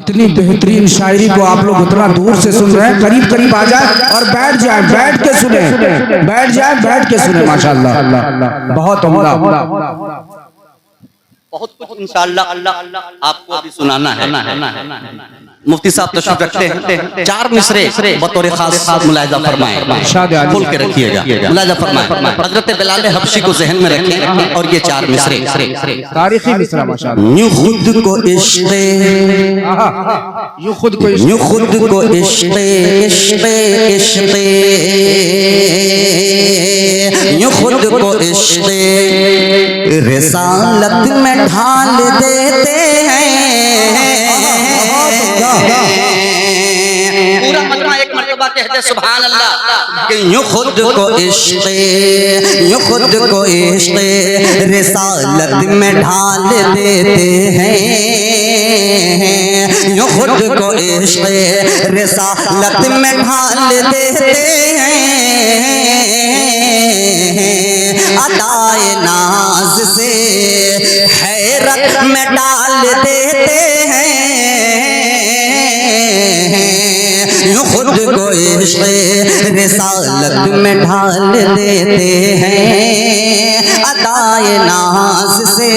इतनी बेहतरीन शायरी को आप लोग उतना दूर से सुन रहे हैं, करीब करीब आ जाए और बैठ जाए, बैठ के सुने, बैठ जाए, बैठ के सुने। माशाअल्लाह, बहुत उम्दा, बहुत कुछ इंशाअल्लाह आपको अभी सुनाना है। मुफ्ती साहब तशरीफ रखते हैं, 4 मिसरे बतौर खास मुलाहिजा फरमाएं, खोल के रखिएगा, मुलाहिजा फरमाएं। हजरत बिलाल हबशी को जहन में रखें और ये 4 मिसरे तारीखी मिसरा माशाअल्लाह। यूं खुद को इश्क़, यूं खुद को इश्क़, यूं खुद को इश्क़, इश्क़, इश्क़, यूं खुद को इश्क़ रिसालत में ढाल देते हैं। पूरा मजमा एक मर्तबा कहते सुभान अल्लाह कि यूं खुद को इश्क़, यूं खुद को इश्क़ रिसालत में ढाल देते हैं। यूं खुद को इश्क़ रिसालत में ढाल देते हैं। अदाए नाज से हैरत में डाल देते हैं। यूं खुद को इश्क़ रिसालत में ढाल देते हैं। अदाए नाज से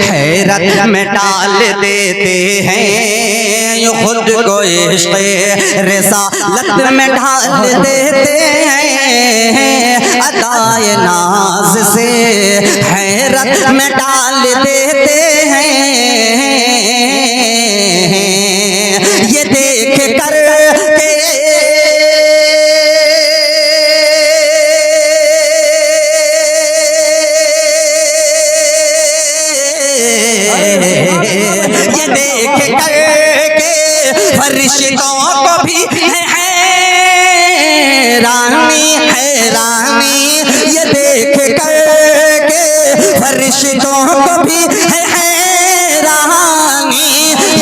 हैरत में डाल देते हैं। यूं खुद को इश्क़ रिसालत में ढाल देते हैं। अदाए नाज से हैरत में डाल देते हैं। ये देख कर के ये देख कर के फरिश्तों को भी हैरानी, हैरानी, ये देख कर के फरिश्तों को भी हैरानी,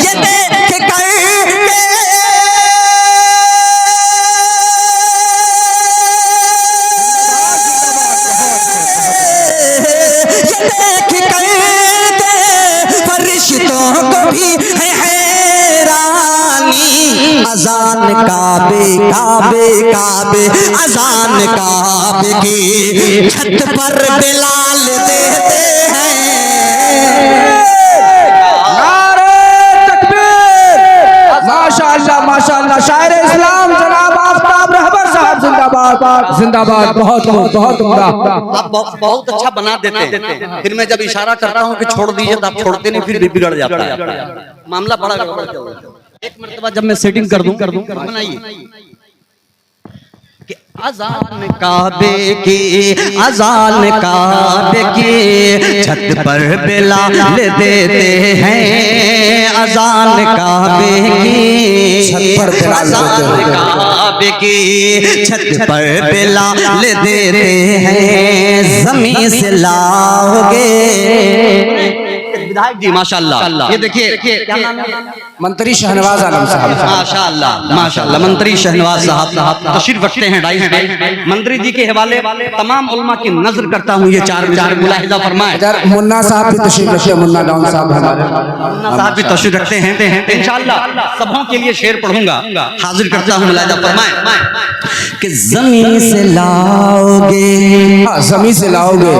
ये देख कर अजान काबे, काबे, काबे, अजान काबे की छत पर बिलाल देते हैं। नारे तकबीर, माशाअल्लाह, माशाअल्लाह। शायर इस्लाम जनाब आफ्ताब रहबर साहब जिंदाबाद, जिंदाबाद। बहुत बहुत उम्दा। आप बहुत अच्छा बना देते हैं। फिर मैं जब इशारा करता हूँ कि छोड़ दीजिए तो आप छोड़ते नहीं, फिर भी बिगड़ जाता है मामला, बड़ा गड़बड़ चल रहा है। एक मर्तबा जब मैं सेटिंग कर दूं बनाइए कि अजान काबे की, अजान काबे की छत पर बिलाल देते हैं। अजान काबे की छत पर, अजान काबे की छत पर बिलाल देते हैं। ज़मीं से लाओगे विधायक जी माशाअल्लाह, ये देखिए क्या नाम है? मंत्री शहनवाज आलम साहब, माशाअल्लाह, माशाअल्लाह। मंत्री शहनवाज साहब तशरीफ रखते हैं। मंत्री जी के हवाले तमाम उलमा की नजर करता हूँ, ये 4 मुलाहिजा फरमाए। मुन्ना साहब भी तशरीफ रखते हैं, मुन्ना डाउन साहब, मुन्ना साहब भी तशरीफ रखते हैं। इंशाअल्लाह सबों के लिए शेर पढ़ूंगा, हाजिर करता हूँ। मुलाहिजा फरमाए कि ज़मीं से लाओगे, ज़मीं से लाओगे,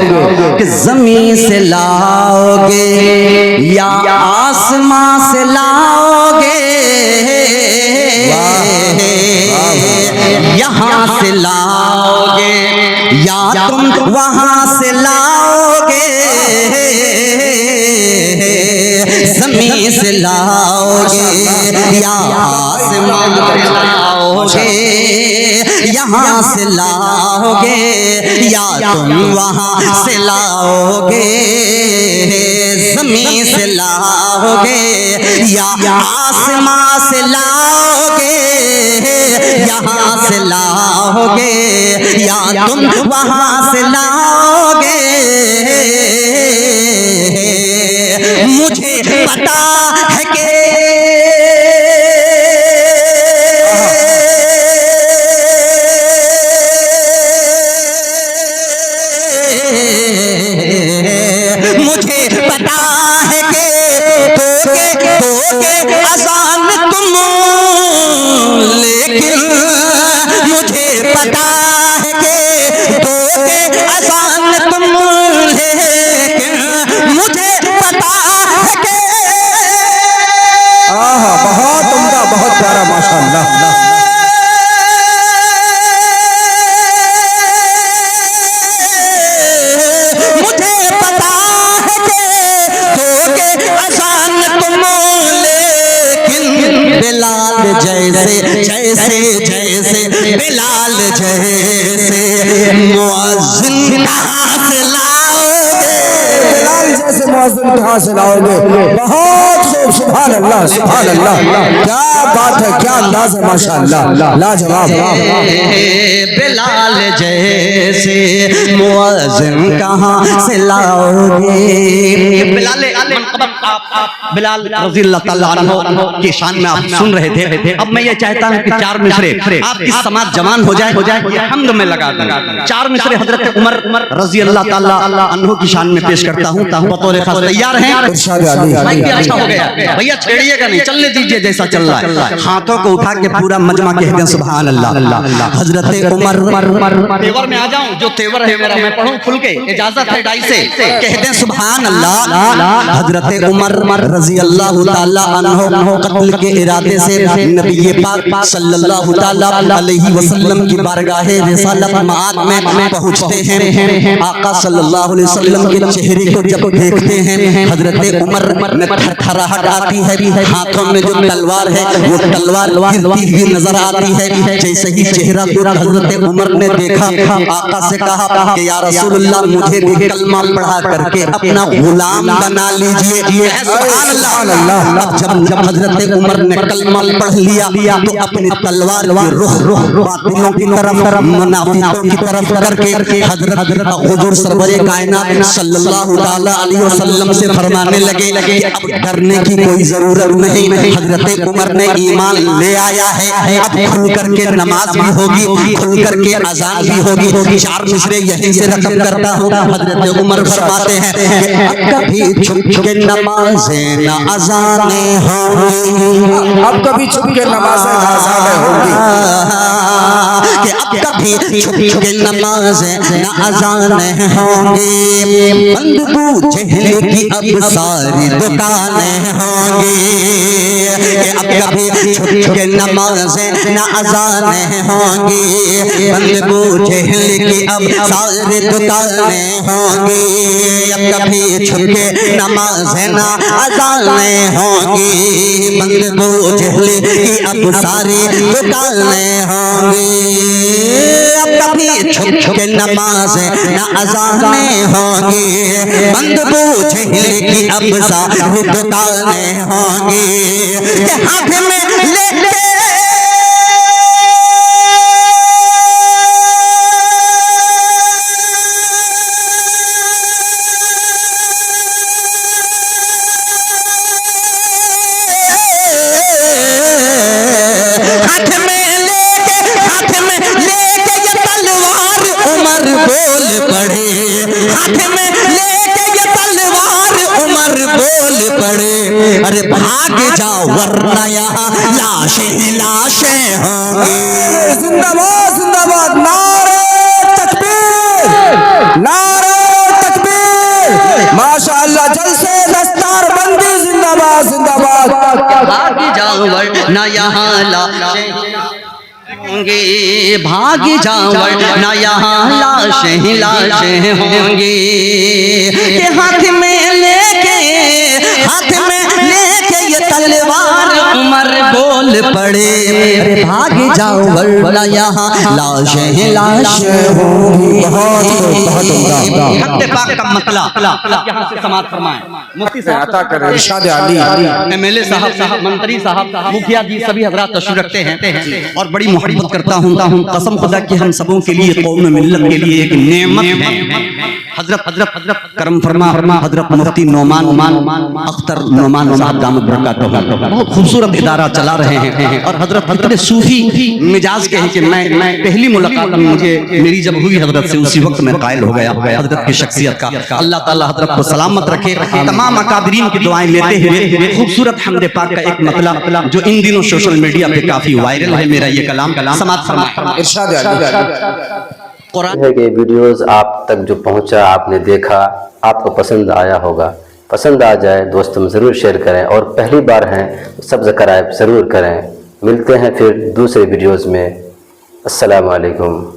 कि ज़मीं से लाओगे या आसमां से लाओगे, यहाँ से लाओगे या तुम वहाँ से लाओगे। ज़मीं से लाओगे या आसमां से लाओगे, यहाँ से लाओगे या तुम वहाँ से लाओगे। ज़मीं से लाओगे या आसमां से लाओगे, यहाँ से लाओगे या तुम वहाँ से लाओगे। मुझे पता है कि मुझे पता है कि दोगे अज़ान लेकिन मुझे पता है कि दोगे आसान तुम, लेकिन मुझे पता है कि बहुत उम्दा, बहुत प्यारा माशाअल्लाह। मुझे पता है कि दोगे आसान तुम, लेकिन बिलाल जैसे जैसे जैसे बिलाल जैसे मुअज्जिन कहाँ से लाओगे, बिलाल जैसे मुअज्जिन कहाँ से लाओगे। बहुत खूब, सुभान अल्लाह, सुभान अल्लाह, क्या बात है, क्या अंदाज है माशाअल्लाह, लाजवाब। बिलाल जैसे मुअज्जिन कहाँ से लाओगे। बिलाल बिलाल रज़ी अल्लाह ताला अन्हु की शान में आप सुन रहे थे। अब मैं ये चाहता हूँ कि चार मिसरे आपकी समाज जवान हो जाए, हमद में लगा दें। चार मिसरे हजरत उमर रज़ी अल्लाह ताला अन्हु की शान में पेश करता हूँ। बतौर खास तैयार हैं? इरशाद अली। माइक भी अच्छा हो गया भैया, छेड़िएगा नहीं, चलने दीजिए जैसा चल रहा है। हाथों को उठा के पूरा मजमा कह दें सुभान अल्लाह। हजरत उमर तेवर में आ जाऊं, जो तेवर है मेरा मैं पढ़ूं खुल के, इजाजत है डाई से, कह दें सुभान अल्लाह। हजरत उमर रजी अल्लाह ताला अन्हु कत्ल के इरादे से नबी पाक सल्लल्लाहु ताला अलैहि वसल्लम की बारगाह रिसालत मआद में पहुंचते हैं। आका सल्लल्लाहु अलैहि वसल्लम के चेहरे को जब देखते हैं हजरत उमर में थरथराहट आती है। हाथों में जो तलवार है वो तलवार हिलती हुई नजर आती है। जैसे ही चेहरा को हजरत उमर ने देखा, आका से कहा कि या रसूलुल्लाह मुझे भी कलमा पढ़ा करके अपना गुलाम बना लीजिए। सुभान अल्लाह। जब हजरत उमर ने कलमा पढ़ लिया तो अपनी तलवार की रुख बातिलों की तरफ, मुनाफिकों की तरफ करके हजरत हुजूर सरवरे कायनात सल्लल्लाहु ताला अलैहि वसल्लम से फरमाने लगे कि अब डरने की कोई जरूरत नहीं। हजरत उमर ने ईमान ले आया है, अब खुल करके नमाज भी होगी, खुल करके अजान भी होगी। चार मिसरे यहीं से रकम करता हूँ। हजरत उमर फरमाते हैं कि कभी छुप के नमाज़ें न अज़ानें होंगी, अब कभी छुप के नमाज़ें न अज़ानें होंगी, कि अब कभी छुप के नमाज़ें न अज़ानें होंगी। बंद बूझे की अब सारी दुकानें होंगी, कि अब कभी छुप के नमाज़ें न अज़ानें होंगी। बंद बूझे की अब सारी दुकानें होंगी, अब कभी छुप के नमाज़ें न अज़ानें होंगी। बंद बूझे की अब सारी दुकानें होंगी, अब कभी छुप के नमाज़ें न अज़ानें होंगी। बंद बूझे की अब सारी दुकानें होंगी, हाथ में लेके अरे भाग जाओ वरना यहाँ लाशें लाशें होंगी। जिंदाबाद जिंदाबाद, नारे तकबीर, नारे तकबीर, माशाअल्लाह, जलसे दस्तार बंदी, जिंदाबाद जिंदाबाद। भाग जाओ वरना यहाँ लाशें होंगी, भाग जाओ वरना यहाँ लाशें लाशें होंगी। हाथ में लेके ये तलवार उमर बोल पड़े, भाग जाओ वरना यहाँ लाशें लाशें होंगी। बहुत उम्दा। खत्ते पाक का मतला यहाँ से समाप्त फरमाएं। मुफ्ती साहब अता करें, इरशाद अली। एमएलए साहब, मंत्री साहब, मुखिया जी, सभी हजरात तशरीफ रखते हैं और बड़ी मोहब्बत करता हूँ। कसम खुदा कि हम सबों के लिए, कौम मिल्लत के लिए एक नेमत है। हजरत करम फरमा हजरत मुफ्ती नोमान अख्तर नोमान साहब दामद बरकातहू बहुत खूबसूरत इदारा चला रहे हैं और हजरत इतने सूफी मिजाज के हैं कि मैं पहली मुलाकात में मुझे मेरी जब हुई हजरत से उसी वक्त मैं कायल हो गया हजरत की शख्सियत का। अल्लाह ताला हजरत को सलामत रखे। तमाम अकादरीन की दुआएं लेते हुए खूबसूरत हमदे पाक का एक मतला जो इन दिनों सोशल मीडिया पे काफी वायरल है, मेरा ये कलाम समाप्त फरमाएं। इरशाद कुरान है कि वीडियोस आप तक जो पहुंचा, आपने देखा, आपको पसंद आया होगा। पसंद आ जाए दोस्तों में ज़रूर शेयर करें और पहली बार हैं तो सब्सक्राइब ज़रूर करें। मिलते हैं फिर दूसरे वीडियोस में। अस्सलाम वालेकुम।